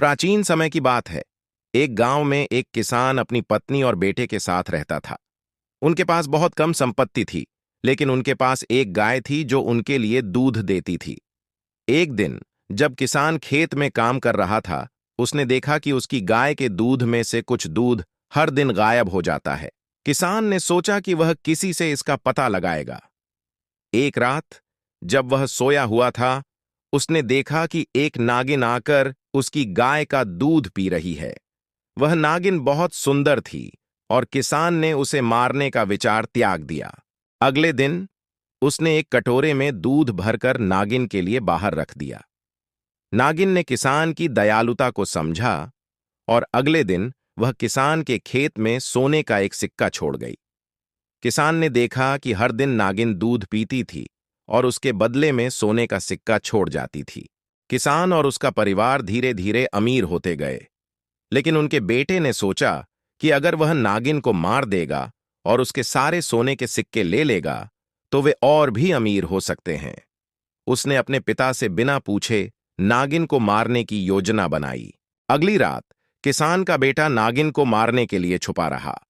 प्राचीन समय की बात है। एक गांव में एक किसान अपनी पत्नी और बेटे के साथ रहता था। उनके पास बहुत कम संपत्ति थी, लेकिन उनके पास एक गाय थी जो उनके लिए दूध देती थी। एक दिन जब किसान खेत में काम कर रहा था, उसने देखा कि उसकी गाय के दूध में से कुछ दूध हर दिन गायब हो जाता है। किसान ने सोचा कि वह किसी से इसका पता लगाएगा। एक रात जब वह सोया हुआ था, उसने देखा कि एक नागिन आकर उसकी गाय का दूध पी रही है। वह नागिन बहुत सुंदर थी और किसान ने उसे मारने का विचार त्याग दिया। अगले दिन उसने एक कटोरे में दूध भरकर नागिन के लिए बाहर रख दिया। नागिन ने किसान की दयालुता को समझा और अगले दिन वह किसान के खेत में सोने का एक सिक्का छोड़ गई। किसान ने देखा कि हर दिन नागिन दूध पीती थी और उसके बदले में सोने का सिक्का छोड़ जाती थी। किसान और उसका परिवार धीरे धीरे अमीर होते गए, लेकिन उनके बेटे ने सोचा कि अगर वह नागिन को मार देगा और उसके सारे सोने के सिक्के ले लेगा, तो वे और भी अमीर हो सकते हैं। उसने अपने पिता से बिना पूछे नागिन को मारने की योजना बनाई। अगली रात किसान का बेटा नागिन को मारने के लिए छुपा रहा।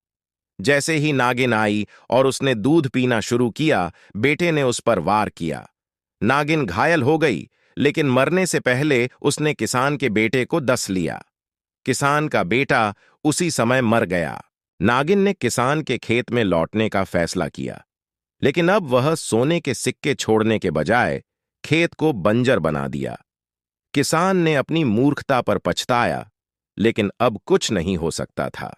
जैसे ही नागिन आई और उसने दूध पीना शुरू किया, बेटे ने उस पर वार किया। नागिन घायल हो गई, लेकिन मरने से पहले उसने किसान के बेटे को डस लिया। किसान का बेटा उसी समय मर गया। नागिन ने किसान के खेत में लौटने का फैसला किया, लेकिन अब वह सोने के सिक्के छोड़ने के बजाय खेत को बंजर बना दिया। किसान ने अपनी मूर्खता पर पछताया, लेकिन अब कुछ नहीं हो सकता था।